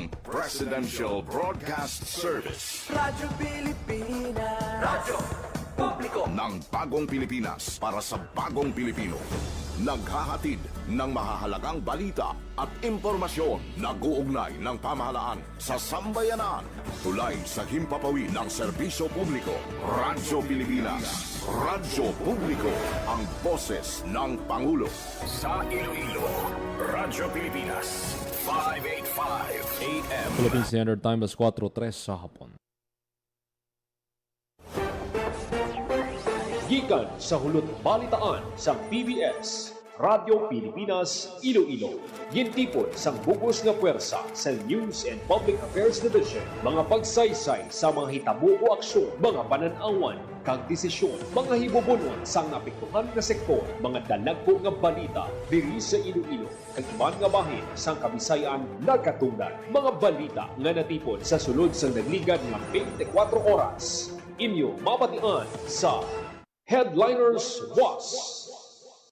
ng Presidential Broadcast Service. Radyo Pilipinas. Radyo Publiko Ng bagong Pilipinas para sa bagong Pilipino. Naghahatid ng mahahalagang balita at impormasyon nag-uugnay ng pamahalaan sa sambayanan. Tulay sa himpapawid ng serbisyo publiko. Radyo Pilipinas. Radyo Publiko. Ang boses ng Pangulo. Sa Iloilo, Radyo Pilipinas. 585 AM. Philippine Standard Time, alas 4:03 sa hapon. Gikan sa hulot balitaan sa PBS, Radyo Pilipinas, Iloilo. Gintipon sang bugos nga puwersa sa News and Public Affairs Division. Mga pagsaysay sa mga hitabo o aksyon, mga pananawan, kag desisyon, mga hibubunon sang napiktuhan nga sektor, mga dalagko nga balita diri sa Iloilo, kag iban nga bahin sang Kabisayan nagkatungdan. Mga balita nga natipon sa sulod sang nagligad nga 24 oras. Inyo mapatian sa Headliners Was.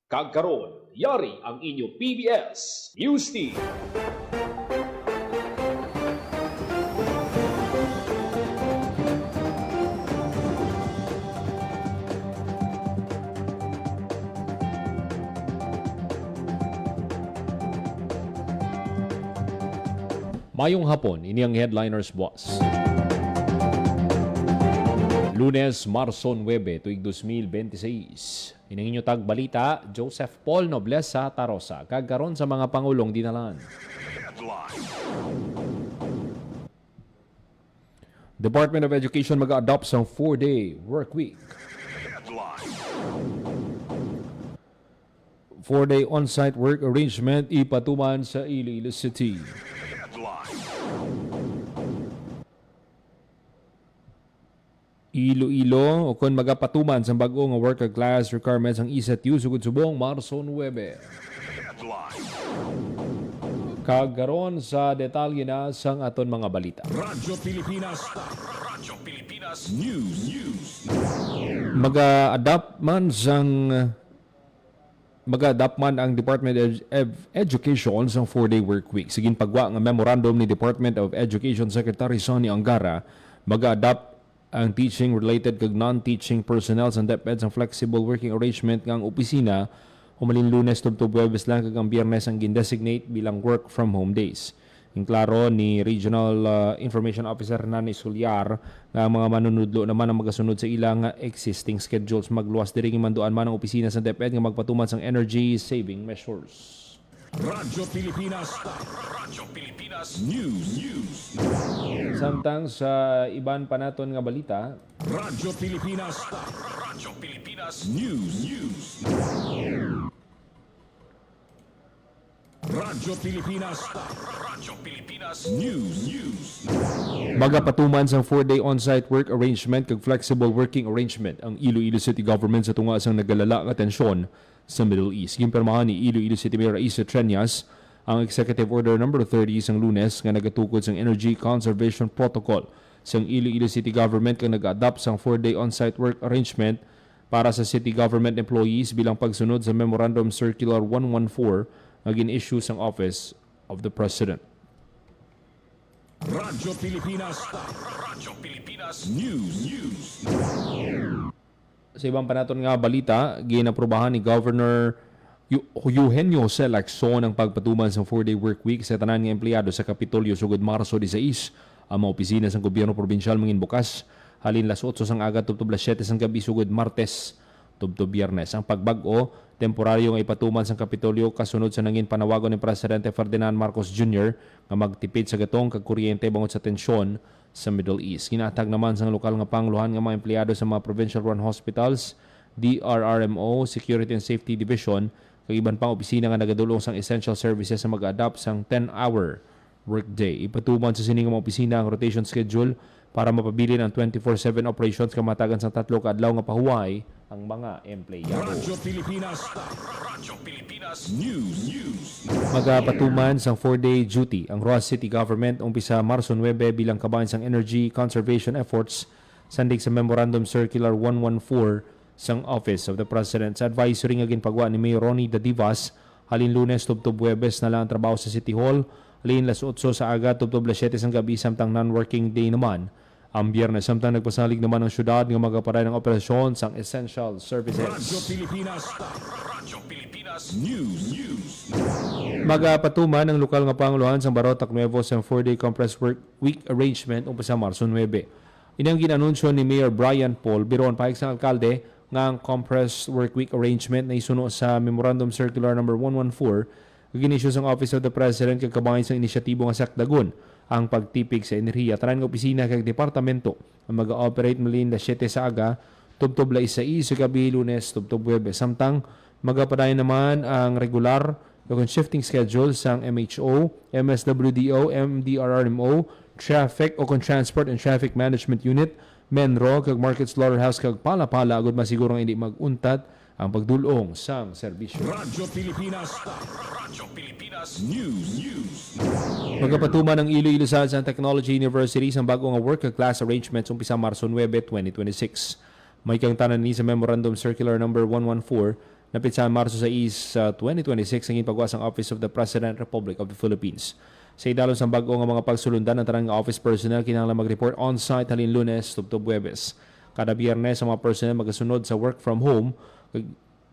Kagkaroon, yari ang inyo PBS News Team. Mayong hapon, ini ang Headliners Boss. Lunes, Marso 9, tuig 2026. Ining inyo tag balita, Joseph Paul Noblesa Tarosa, kagkaroon sa mga pangulong dinalan. Department of Education mag-adopt sa 4-day work week. 4-day on-site work arrangement ipatuman sa Iloilo City. Iloilo o kung magapatuman sa bago nga worker class requirements ang ISATU sugod subong Marso 9. Kagaron sa detalye na sang aton mga balita. Radyo Pilipinas. Radyo Pilipinas News. Mag-adapt man ang Department of Education sa 4-day work week. Siging pagwa nga memorandum ni Department of Education Secretary Sonny Angara, mag-adapt ang teaching-related kag non-teaching personnel sa DepEd ang flexible working arrangement ng opisina humalin Lunes tubtob Huwebes lang kag ang Biyernes ang gindesignate bilang work from home days. Yung klaro ni Regional Information Officer Nani Sulyar nga mga manunudlo naman ang magasunod sa ilang existing schedules magluwas diri manduan man ang opisina sa DepEd nga magpatuman sang energy saving measures. Radyo Pilipinas. Radyo Pilipinas News. Samtang sa iban pa naton nga balita, Radyo Pilipinas. Radyo Pilipinas News. Radyo Pilipinas. Radyo Pilipinas News. magapatuman sa 4-day on-site work arrangement kag flexible working arrangement ang Iloilo City Government sa tunga sang nagalala nga tensyon sa Middle East. Gimpirmahan ni Iloilo City Mayor Isa Treñas ang Executive Order No. 30 sang Lunes nga nagatukod sang Energy Conservation Protocol sang Iloilo City Government kang nag-adapt sang 4-day on-site work arrangement para sa city government employees bilang pagsunod sa Memorandum Circular 114 nga gin-issue sang Office of the President. Radyo Pilipinas. Radyo Pilipinas News. Sa ibang panaton nga balita, ginaprubahan ni Governor Eugenio C. Lacson ang pagpatuman sa 4-day work week sa tanan nga empleyado sa Kapitolyo sugod Marso 16. Ang mga opisina sa gobyerno probinsyal mangin bukas halin las 8 sang aga tubtob las 7 sang gabi sugod Martes tubtob Biyernes. Ang pagbag-o temporaryo nga ipatuman sa Kapitolyo kasunod sa nangin panawagon ni Presidente Ferdinand Marcos Jr. nga magtipid sa gatong kag kuryente bangot sa tensyon sa Middle East. Ginatag naman sa lokal nga pangluhan nga mga empleyado sa mga provincial-run hospitals, DRRMO, Security and Safety Division, kag iban pang opisina nga nagadulong sang essential services sa mag-adapt sang 10-hour workday. Ipatuman sa sining mga opisina ang rotation schedule para mapabilin ang 24/7 operations kamatagan sa 3 ka adlaw nga pahuway ang mga empleyado. Radyo Pilipinas. Radyo Pilipinas News. Magapatuman sang 4-day duty ang Roas City Government umpisa Marso 9 bilang kabahin sang energy conservation efforts sandig sa Memorandum Circular 114 sang Office of the President. Sa advisory nga ginpagwa ni Mayor Ronnie Dadivas halin Lunes tubtob Huwebes na lang ang trabaho sa City Hall Halin las 8 sa aga tubtob las 7 sang gabi samtang non-working day naman. Ang Biyernes samtang nagpasalig naman ang syudad nga magaparay ng operasyon sang essential services. Magapatuman ang lokal nga panguluhan sa Barotac Nuevos ang 4-day compressed work week arrangement umpisa Marso 9. Inang ginanunsyo ni Mayor Brian Paul biron pahig sang alkalde nga ang compressed work week arrangement na isuno sa Memorandum Circular number 114 ginisyo sang Office of the President kag kabahin sang inisyatibo nga sakdagon ang pagtipig sa enerhiya. Tanan nga opisina kag departamento ang mag-ooperate malin la 7 sa aga tubtob la 6 sa gabi Lunes tubtob Huwebes. Samtang magapadayon naman ang regular kung shifting schedule sang MHO, MSWDO, MDRRMO, Traffic o Transport and Traffic Management Unit, Menro, kag Market Slaughterhouse kag Pala-Pala agud masiguro nga hindi maguntat ang pagdulong sang serbisyo. Radyo Pilipinas News. Magapatuman ang Iloilo Science and Technology University sa bagong work class arrangements umpisa Marso 9, 2026. May kang tanan ni sa Memorandum Circular number 114 napit sa Marso 6, 2026 ang ipagwas ang Office of the President, Republic of the Philippines. Sa idalon sa bago nga mga pagsulundan ng tanang office personnel kinahanglan mag-report on-site halin Lunes tubtob Huwebes. Kada Biyernes ang mga personnel magasunod sa work from home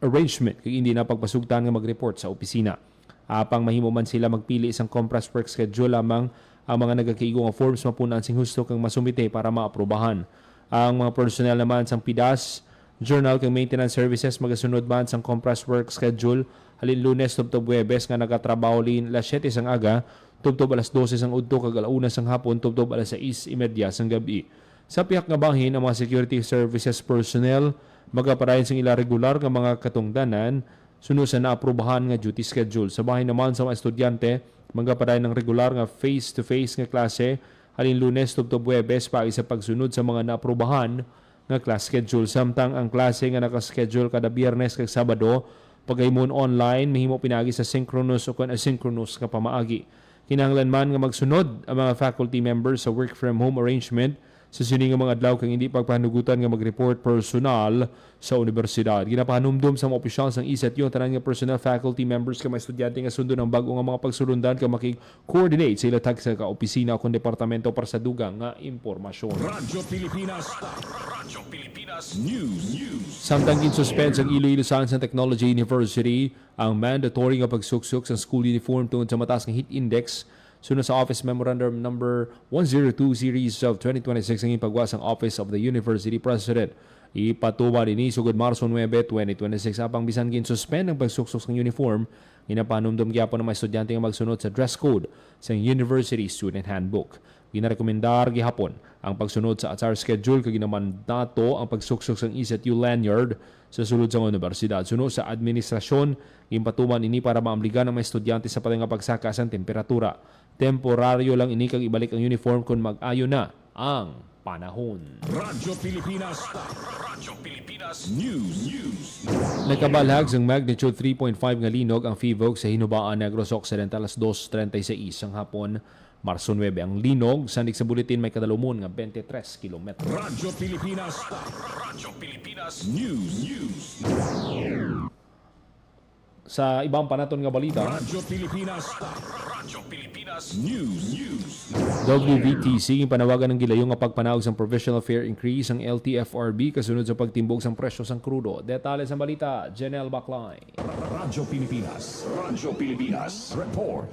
arrangement kag hindi na pagpasugtan nga mag-report sa opisina. Apang mahimo man sila magpili isang compressed work schedule lamang ang mga nagakaigo nga forms mapunan sing husto kang masumite para maaprubahan. Ang mga personnel naman sang PIDAS, Journal kag Maintenance Services magasunod man sang compressed work schedule halin Lunes tubtob Huwebes nga nagatrabaho lin las 7 sang aga tubtob alas 12 sang udto kag alauna sang hapon tubtob alas 6:30 sang gabi. Sa piyak nga bahin ang mga security services personnel magapadayon sang ila regular nga mga katungdanan sunod sa naaprubahan nga duty schedule. Sa bahin naman sa mga estudyante magapadayon ng regular nga face-to-face nga klase halin Lunes tubtob Huwebes paagi sa pagsunod sa mga naaprubahan nga class schedule. Samtang ang klase nga nakaschedule kada Biyernes kag Sabado pagaymun online mahimo pinagi sa synchronous o asynchronous nga pamaagi. Kinahanglan man nga magsunod ang mga faculty members sa work from home arrangement sa sining nga mga adlaw kang hindi pagpahanugutan nga mag-report personal sa universidad. Ginapahanumdum sa mga opisyal sang ECETU tanan nga personal faculty members ka mga estudyante nga sundo ng bago nga mga pagsulundan ka makig-coordinate sa ilatag sa ka-opisina o kung departamento para sa dugang nga impormasyon. Radyo Pilipinas News. Samtang ginsuspend sa Iloilo Science and Technology University ang mandatory nga pagsuksok sa school uniform tungod sa mataas nga heat index sunod sa Office Memorandum number 102 series of 2026 ang ipagwas ang Office of the University President. Ipatuba din ni sugod Marso 9, 2026 apang bisan ginsuspend ang pagsuksok ng uniform ginapanumdum gyapon ng mga estudyante nga magsunod sa dress code sa University Student Handbook. Ginarekomendar gihapon ang pagsunod sa attire schedule kag ginamandato ang pagsuksok sa ECETU lanyard sa sulod sa universidad. Sunod sa administrasyon gimpatuman ini para maambligan ang mga estudyante sa patay nga pagsaka sa temperatura. Temporaryo lang ini kag ibalik ang uniform kung mag-ayo na ang panahon. Radyo Pilipinas News. Nakabalhag sang magnitude 3.5 nga linog ang FIVOG sa Hinubaan, Negros Occidental alas 2:36 sang hapon Marso 9. Ang linog sandig sa buletin may kadalumon nga 23 kilometro. Radyo Pilipinas News. Sa ibang panaton nga balita, Radyo Pilipinas News. WVTC panawagan ng gilayong nga pagpanaog sa provisional fare increase ang LTFRB kasunod sa pagtimbog sang presyo sang krudo. Detalye sa balita, Janelle Baclay. Radyo Pilipinas Report.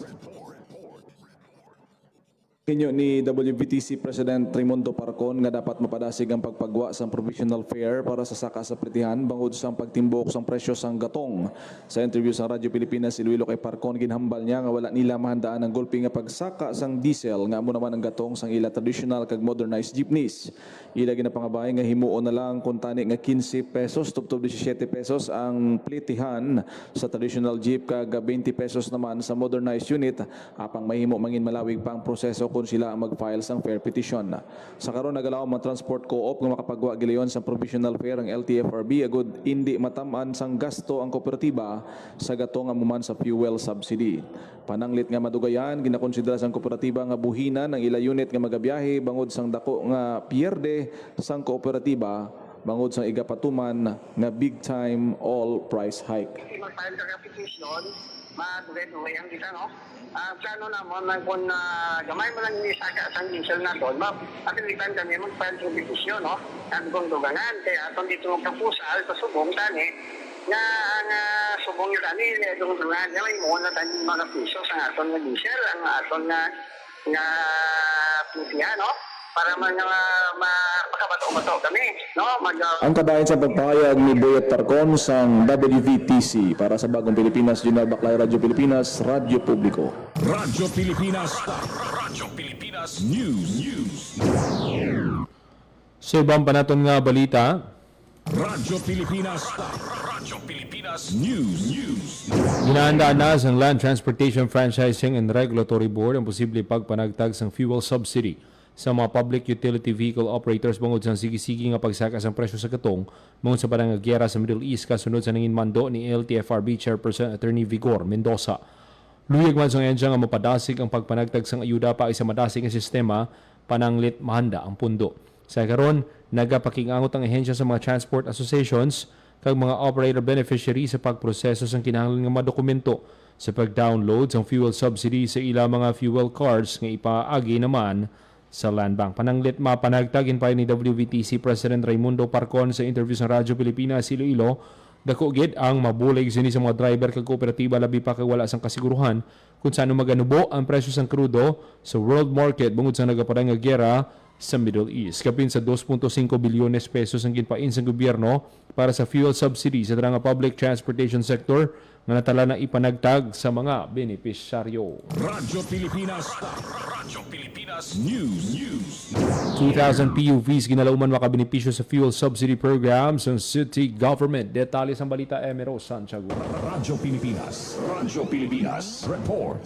Hinyo ni WBTC President Raimundo Parcon nga dapat mapadasig ang pagpagwa sa provisional fare para sa saka sa pritihan bangod sa pagtimbok sa presyo sang gatong. Sa interview sa Radyo Pilipinas, Iloilo kay Parcon ginhambal niya nga wala nila mahandaan ang gulpi nga pagsaka sang diesel nga amo naman ang gatong sang ila traditional kag modernized jeepneys. Ila ginapangabay nga himuon na lang kung tani nga 15 pesos tubtob 17 pesos ang plitihan sa traditional jeep kag 20 pesos naman sa modernized unit apang mahimo mangin malawig pa ang proseso kung sila ang mag-file sang fare petition. Sa karon nagalaw ang transport co-op nga makapagwa gilayon sa provisional fare ang LTFRB agud hindi matamaan sang gasto ang kooperatiba sa gatong amuman sa fuel subsidy. Pananglit nga madugayan ginakonsidera sang kooperatiba nga buhinan ang ila unit nga magabiyahe bangod sang dako nga pierde sang kooperatiba bangod sang igapatuman nga big time all price hike. Mag-file ka application madugay-dugay ang kita, no? Plano naman, kung gamay mo lang yung isa ka sa diesel na doon, mapilitan kami mag-file sa petisyon, no? Ang kung dugangan, kaya atong dito magkapusal, pasubong tani, nga ang subong yun tani, itong dugangan, may muna tani mga piso sa aton na diesel, ang aton na putihan, no? Para makabato-bato kami, no? Ang kadayon sa pagpahayag ni Boyet Tarcon sa WVTC para sa Bagong Pilipinas, Junal Baclay, Radyo Pilipinas, Radyo Publiko. Radyo Pilipinas. Radyo Pilipinas News. Sa ibang panaton nga balita, Radyo Pilipinas. Radyo Pilipinas News. ginahandaan na sa Land Transportation Franchising and Regulatory Board ang posible pagpanagtag sa fuel subsidy sa mga public utility vehicle operators bangod sa sige-sige nga pagsaka sa presyo sa katong bangod sa parang gyera sa Middle East kasunod sa nangin mando ni LTFRB Chairperson Attorney Vigor Mendoza. Luyag man sa ngayon nga mapadasig ang pagpanagtag sa ayuda pa isa madasig ang sistema pananglit mahanda ang pundo. Sa karon, nagapakingangot ang ehensya sa mga transport associations kag mga operator beneficiary sa pagproseso sa kinahanglan nga madokumento sa pag-download sa fuel subsidy sa ilang mga fuel cards nga ipaagi naman sa Land Bank. Pananglit mapanagtagin pa ni WVTC President Raimundo Parcon sa interview sa Radyo Pilipinas Iloilo. Dako gid ang mabulig sini sa mga driver kag kooperatiba labi pa kay wala sang kasiguruhan kung saan maganubo ang presyo sang krudo sa world market bungod sa nagapaday nga giyera sa Middle East. Kapin sa 2.5 bilyones pesos ang ginpain sa gobyerno para sa fuel subsidy sa nga public transportation sector nga natala na ipanagtag sa mga benepisyaryo. Radyo Pilipinas. Radyo Pilipinas News. 2,000 PUVs ginalauman makabenepisyo sa fuel subsidy program sa city government. Detalye sa balita Emero Santiago. Radyo Pilipinas. Radyo Pilipinas. Report.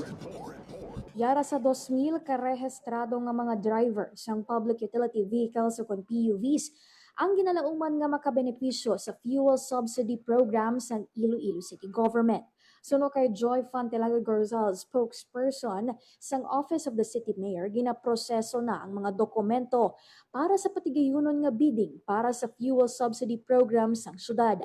Yara sa 2,000 karehistrado nga mga driver sang public utility vehicles o kon PUVs ang ginalauman nga makabenepisyo sa fuel subsidy program sang Iloilo City Government. Suno kay Joy Fantelaga Garzal, spokesperson sang Office of the City Mayor, ginaproseso na ang mga dokumento para sa patigayunon nga bidding para sa fuel subsidy program sang syudad.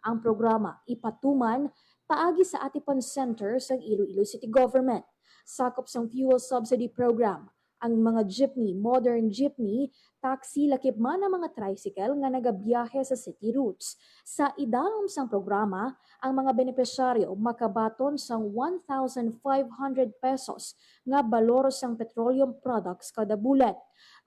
Ang programa ipatuman paagi sa Atipan Center sang Iloilo City Government. Sakop sang fuel subsidy program ang mga jeepney, modern jeepney, taxi, lakip man ang mga tricycle nga nagabiyahe sa city routes. Sa idalom sang programa, ang mga benepisyaryo makabaton sang 1,500 pesos nga balor sang petroleum products kada bulan.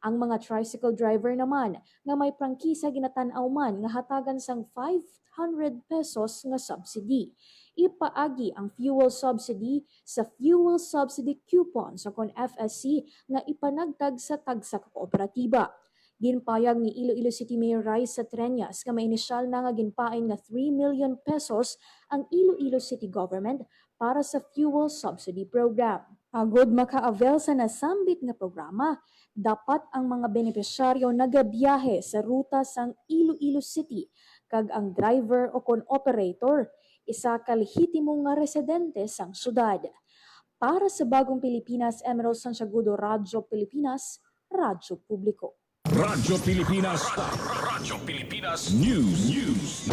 Ang mga tricycle driver naman nga may prangkisa ginatanaw man nga hatagan sang 500 pesos nga subsidy. Ipaagi ang fuel subsidy sa fuel subsidy coupon sa kon FSC nga ipanagtag sa tagsa ka kooperatiba. Ginpayag ni Iloilo City Mayor Raisa Treñas nga may inisyal na nga ginpain nga 3 million pesos ang Iloilo City Government para sa fuel subsidy program. Agod maka-avail sa nasambit nga programa, dapat ang mga benepisyaryo nagabiyahe sa ruta sang Iloilo City kag ang driver o kon operator isa ka lehitimong nga residente sang syudad. Para sa Bagong Pilipinas, Emerald Santiagudo, Radyo Pilipinas, Radyo Publiko. Radyo Pilipinas. Radyo Pilipinas News.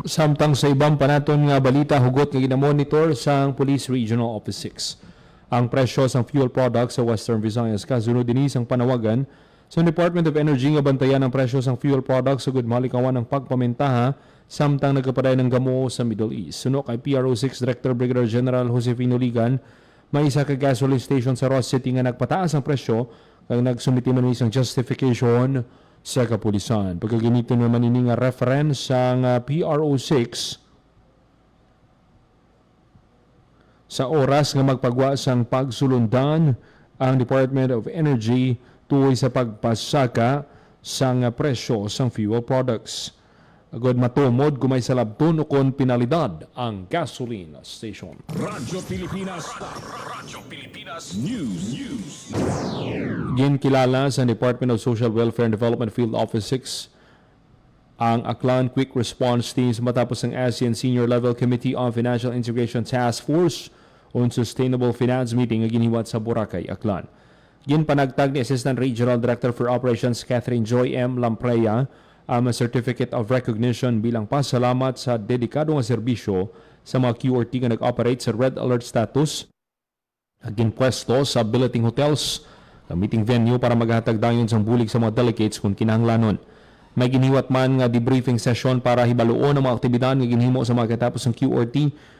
Samtang sa ibang panaton nga balita, hugot nga ginamonitor sang Police Regional Office 6. Ang presyo sang fuel products sa Western Visayas kasunod din sang panawagan sa Department of Energy nga bantayan ang presyo sang fuel products sa malikawan ng pagpamentaha samtang nagkapaday ng gamo sa Middle East. Suno kay PRO6 Director Brigadier General Josefino Ligan, may isa ka gasoline station sa Ross City nga nagpataas ang presyo kag nagsumiti man isang justification sa kapulisan. Pagkaginito naman ini nga reference sang PRO6 sa oras nga magpagwa sang pagsulundan ang Department of Energy tuoy sa pagpasaka sang presyo sang fuel products. Agad matumod kung may salabton o kon pinalidad ang gasoline station. Radyo Pilipinas. Radyo Pilipinas News. Ginkilala sa Department of Social Welfare and Development Field Office 6 ang Aklan Quick Response Teams matapos ang ASEAN Senior Level Committee on Financial Integration Task Force on Sustainable Finance meeting nga giniwat sa Boracay, Aklan. Ginpanagtag ni Assistant Regional Director for Operations Catherine Joy M. Lampreya ang Certificate of Recognition bilang pasalamat sa dedikado nga serbisyo sa mga QRT nga nag-operate sa red alert status ginpwesto sa billeting hotels na meeting venue para maghatag dayon sang bulig sa mga delegates kung kinahanglanon. May giniwat man nga debriefing session para hibaluon ang mga aktibidad nga ginhimo sa mga katapos ng QRT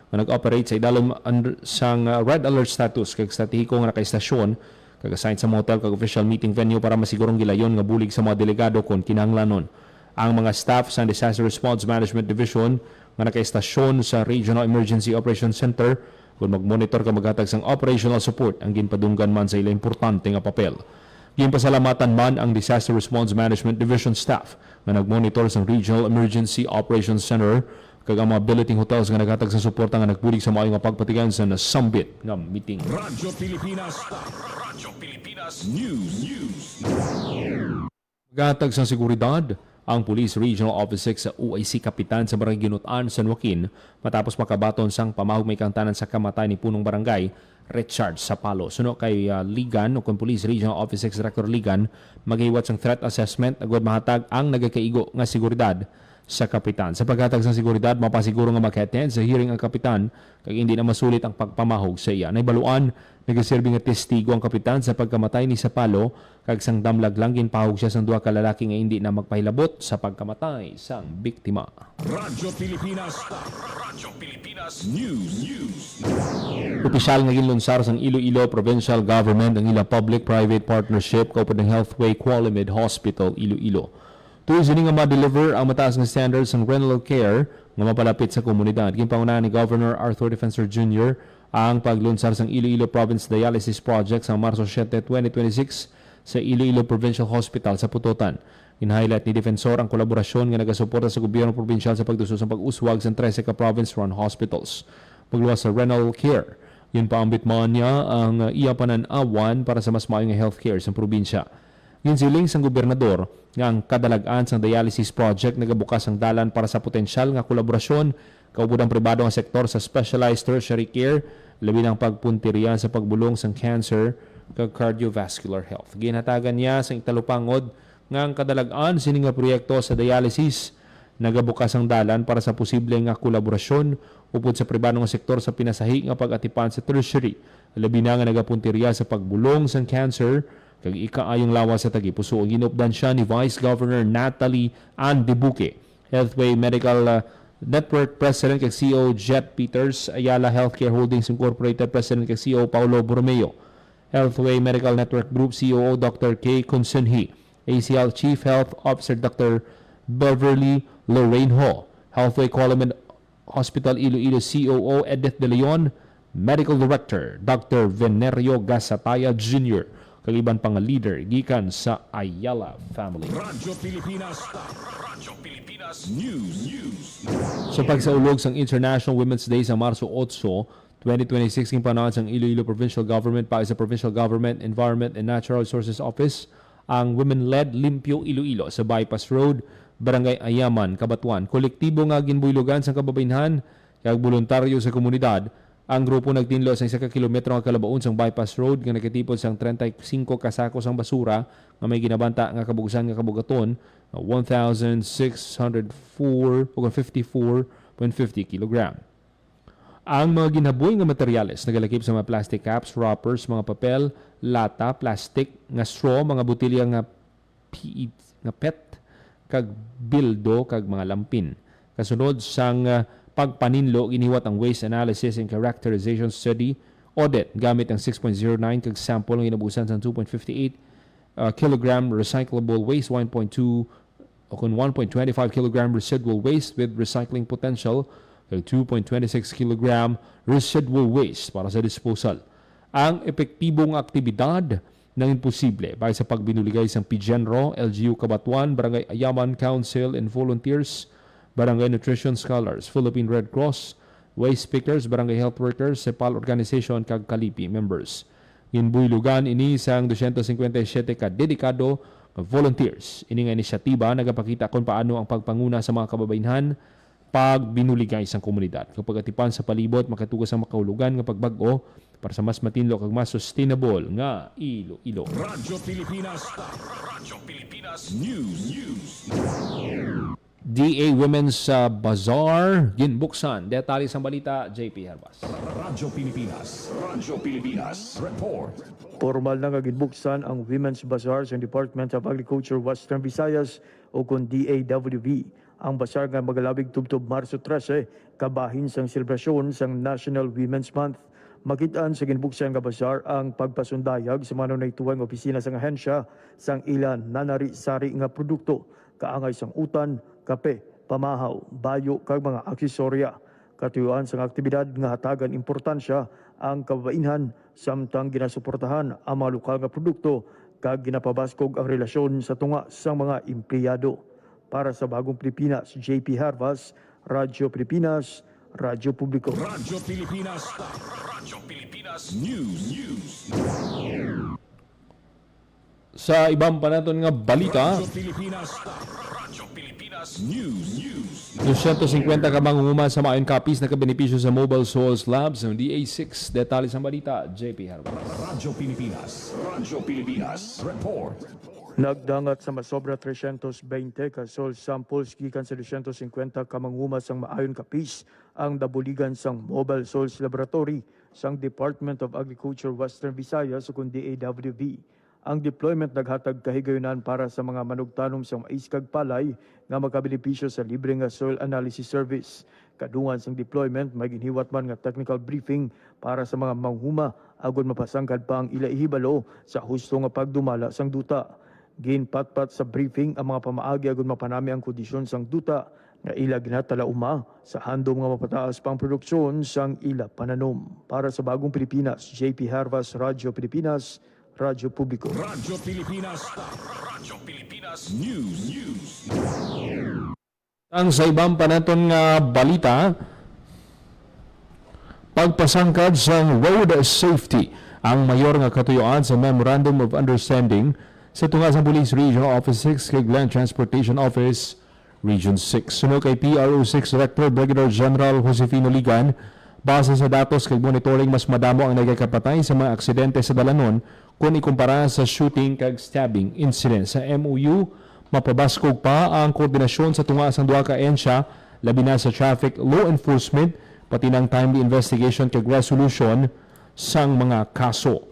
nga nag-operate sa idalom sang red alert status kag estratehiko nga nakaistasyon kag assign sa mga hotel kag official meeting venue para masigurong gilayon nga bulig sa mga delegado kung kinahanglanon. Ang mga staff sa Disaster Response Management Division nga nakaistasyon sa Regional Emergency Operations Center kung mag-monitor ka maghatag sang operational support ang ginpadunggan man sa ila importante nga papel. Ginpasalamatan man ang Disaster Response Management Division staff nga nagmonitor sa Regional Emergency Operations Center kag ang mga billeting hotels nga naghatag sa suporta nga nagbulig sa maayong nga pagpatigan sa nasambit nga meeting. Radyo Pilipinas. Radyo Pilipinas News. Naghatag sa seguridad ang Police Regional Office 6 sa UIC Kapitan sa Barangay Ginutaan, San Joaquin matapos makabaton sang pamahog may kantanan sa kamatay ni punong barangay Richard Sapalo. Suno kay Ligan o kung Police Regional Office 6 Director Ligan maghiwat sang threat assessment agad mahatag ang nagakaigo nga seguridad sa kapitan. Sa paghatag sa seguridad, mapasiguro nga mag-attend sa hearing ang kapitan kag hindi na masulit ang pagpamahog sa iya. Naibaluan, nagaserbi nga testigo ang kapitan sa pagkamatay ni Sapalo kag sang damlag lang ginpahog siya sang duha ka lalaki nga hindi na magpahilabot sa pagkamatay sang biktima. Radyo Pilipinas. Radyo Pilipinas News. Opisyal nga ginlunsar sang Iloilo Provincial Government ang ilang public-private partnership kaupod ng Healthway Qualimid Hospital Iloilo. Tuloy nga ma-deliver ang mataas nga standards ng renal care nga mapalapit sa komunidad. Ginpangunahan ni Governor Arthur Defensor Jr. ang paglunsar sang Iloilo Province Dialysis Project sa Marso 7, 2026 sa Iloilo Provincial Hospital sa Putotan. In-highlight ni Defensor ang kolaborasyon nga nagasuporta sa gobyerno provinsyal sa pagduso sa pag-uswag sa 13 ka province-run hospitals. Pagluwas sa renal care, yun pa ang bitmaan niya ang iya pananawan para sa mas maayong healthcare sa probinsya. Ginsiling sang gobernador nga ang kadalagan sang dialysis project nagabukas ang dalan para sa potensyal nga kolaborasyon kaupod ang pribado nga sektor sa specialized tertiary care labi ng pagpunteriya sa pagbulong sang cancer kag cardiovascular health. Ginhatagan niya sang italupangod nga ang kadalagan sini nga proyekto sa dialysis nagabukas ang dalan para sa posible nga kolaborasyon upod sa pribado nga sektor sa pinasahi nga pag-atipan sa tertiary labi na nga nagapunteriya sa pagbulong sang cancer kag ikaayong lawas sa Tagipuso. Ang ginupdan siya ni Vice Governor Natalie Ann Dibuque, Healthway Medical Network President kag CEO Jet Peters, Ayala Healthcare Holdings Incorporated President kag CEO Paulo Borromeo, Healthway Medical Network Group CEO Dr. K. Kunsunhi, ACL Chief Health Officer Dr. Beverly Lorraine Ho, Healthway Qualimid Hospital Iloilo COO Edith De Leon, Medical Director Dr. Venerio Gasataya Jr., kaliban pang leader gikan sa Ayala family. Radyo Pilipinas. Radyo Pilipinas News. Sa pagsaulog sang International Women's Day sa Marso 8, 2026 king panahon sang Iloilo Provincial Government para sa Provincial Government Environment and Natural Resources Office ang women-led Limpyo Iloilo sa Bypass Road, Barangay Ayaman, Cabatuan. Kolektibo nga ginbuylogan sa kababainhan kag voluntaryo sa komunidad. Ang grupo nagtinlo sa 1 kilometro nga kalabaon sang bypass road nga nakatipod sang 35 kasako sang basura nga may ginabanta nga kabugusan nga kabugaton 1,654.54.50 kg. Ang mga ginaboy nga materyales nagalakip sa mga plastic caps, wrappers, mga papel, lata, plastic, nga straw, mga botilya nga PET, nga PET, kag bildo, kag mga lampin. Kasunod sang pagpaninlo, giniwat ang Waste Analysis and Characterization Study audit gamit ang 6.09 kag sample ng inabusan sa 2.58 kilogram recyclable waste, 1.2 o kung 1.25 kilogram residual waste with recycling potential kag 2.26 kilogram residual waste para sa disposal. Ang epektibong aktibidad ng imposible para sa pagbinuligay sa PGenro, LGU Cabatuan, Barangay Ayaman Council and Volunteers, Barangay Nutrition Scholars, Philippine Red Cross, Waste Pickers, Barangay Health Workers, Sepal Organization, kag Kalipi members. Ginbuylugan ini sang 257 ka dedikado volunteers. Ini nga inisyatiba nagapakita kung paano ang pagpanguna sa mga kababainhan pag binuligay sa komunidad. Kapag atipan sa palibot, makatugas ang makahulugan nga pagbago para sa mas matinlo kag mas sustainable nga Iloilo. Radyo Pilipinas. Radyo Pilipinas News. DA Women's Bazaar ginbuksan. Detalye sa balita, JP Herbas. Radyo Pilipinas, report. Formal na ginbuksan ang Women's Bazaar sa Department of Agriculture Western Visayas o kung DAWV. Ang bazaar nga magalabig tubtob Marso 13, kabahin sang selebrasyon sang National Women's Month. Makitaan sa ginbuksan nga bazaar ang pagpasundayag sa manunay tuwang opisina sang ahensya sang ilan nanari-sari nga produkto, kaangay sang utan, kape, pamahaw, bayo kag mga aksesorya. Katuyuan sang aktibidad nga hatagan importansya ang kababainhan samtang ginasuportahan ang mga lokal nga produkto kag ginapabaskog ang relasyon sa tunga sang mga empleyado. Para sa Bagong Pilipinas, JP Harvas, Radyo Pilipinas, Radyo Publiko. Radyo Pilipinas News. Sa ibang panaton nga balita, Radyo Pilipinas News. 250 ka mangunguma sa maayon copies na kabenepisyo sa Mobile Souls Labs ng DA6. Detalye sa balita, JP Herbas. Radyo Pilipinas, report. Nagdangat sa masobra 320 ka soil samples gikan sa 250 ka manguma sang maayon kapis ang dabuligan sang Mobile Soils Laboratory sang Department of Agriculture Western Visayas o kundi DAWV. Ang deployment naghatag kahigayunan para sa mga manugtanom sa mais kag palay nga magkabenepisyo sa libre nga soil analysis service. Kadungan sang deployment may ginhiwat man nga technical briefing para sa mga manghuma agon mapasangkad pa ang ila ihibalo sa husto nga pagdumala sang duta. Ginpatpat sa briefing ang mga pamaagi agon mapanami ang kondisyon sang duta nga ila ginatalauma sa handom nga mapataas pang produksyon sang ila pananom. Para sa Bagong Pilipinas, JP Harvas, Radyo Pilipinas, Radyo Publiko. Radyo Pilipinas News. Ang sa ibang panaton nga balita, pagpasangkad sa road safety ang mayor nga katuyuan sa Memorandum of Understanding sa tunga sa Police Regional Office 6 kay Land Transportation Office Region 6. Sunod kay PRO6 Director Brigadier General Josefino Ligan, base sa datos kay monitoring mas madamo ang nagkakapatay sa mga aksidente sa dalanon kung ikumpara sa shooting kag stabbing incident. Sa MOU, mapabaskog pa ang koordinasyon sa tunga sa duha ka ahensya, labi na sa traffic law enforcement, pati ng timely investigation kag resolution sang mga kaso.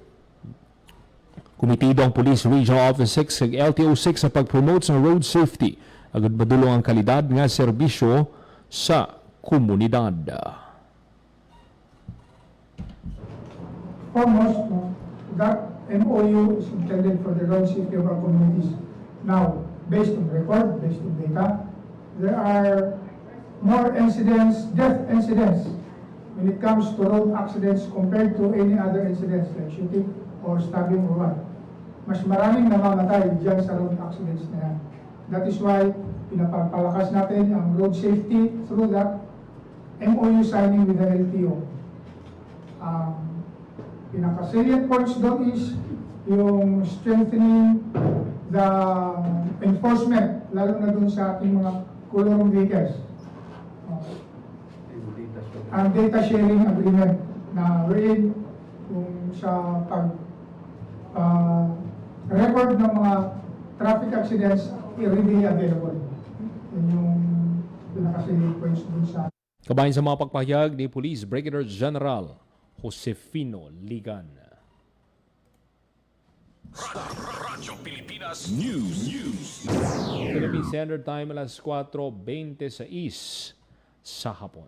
Kumitido ang Police Regional Office 6 kag LTO6 sa pag-promote sa road safety agad madulong ang kalidad nga serbisyo sa komunidad. Foremost, that MOU is intended for the road safety of our communities. Now, based on record, based on data, there are more incidents, death incidents, when it comes to road accidents compared to any other incidents like shooting or stabbing or what. Mas maraming namamatay dyan sa road accidents na yan. That is why pinapapalakas natin ang road safety through that MOU signing with the LTO. Pinaka-salient points doon is yung strengthening the enforcement, lalo na doon sa ating mga kulurong vehicles. Ang data sharing agreement na wherein yung sa record ng mga traffic accidents readily available. Yun yung pinaka-salient points doon sa Kabahin sa mga pagpahayag ni Police Brigadier General Josefino Ligan. Radyo Pilipinas News. Philippine Standard Time alas 4:26 sa hapon.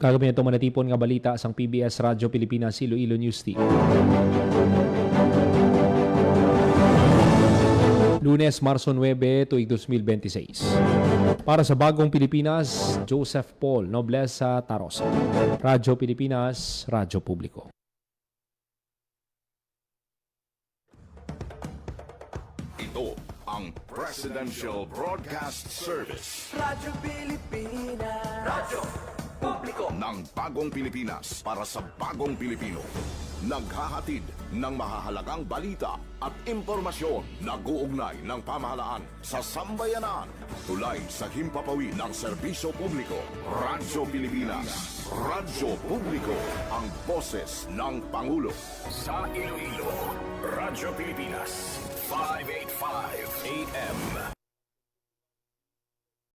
Kagabi nito manatipon nga balita sang PBS Radyo Pilipinas Iloilo News Team. Lunes, Marso 9, tuig 2026. Para sa Bagong Pilipinas, Joseph Paul Noblesa Tarosa. Radyo Pilipinas, Radyo Publiko. Ito ang Presidential Broadcast Service. Radyo Pilipinas. Radyo Publiko. ng bagong Pilipinas para sa bagong Pilipino. Naghahatid ng mahahalagang balita at impormasyon. Nag-uugnay ng pamahalaan sa sambayanan. Tulay sa himpapawid ng serbisyo publiko. Radyo Pilipinas. Radyo Publiko. Ang boses ng Pangulo. Sa Iloilo, Radyo Pilipinas, 585 AM.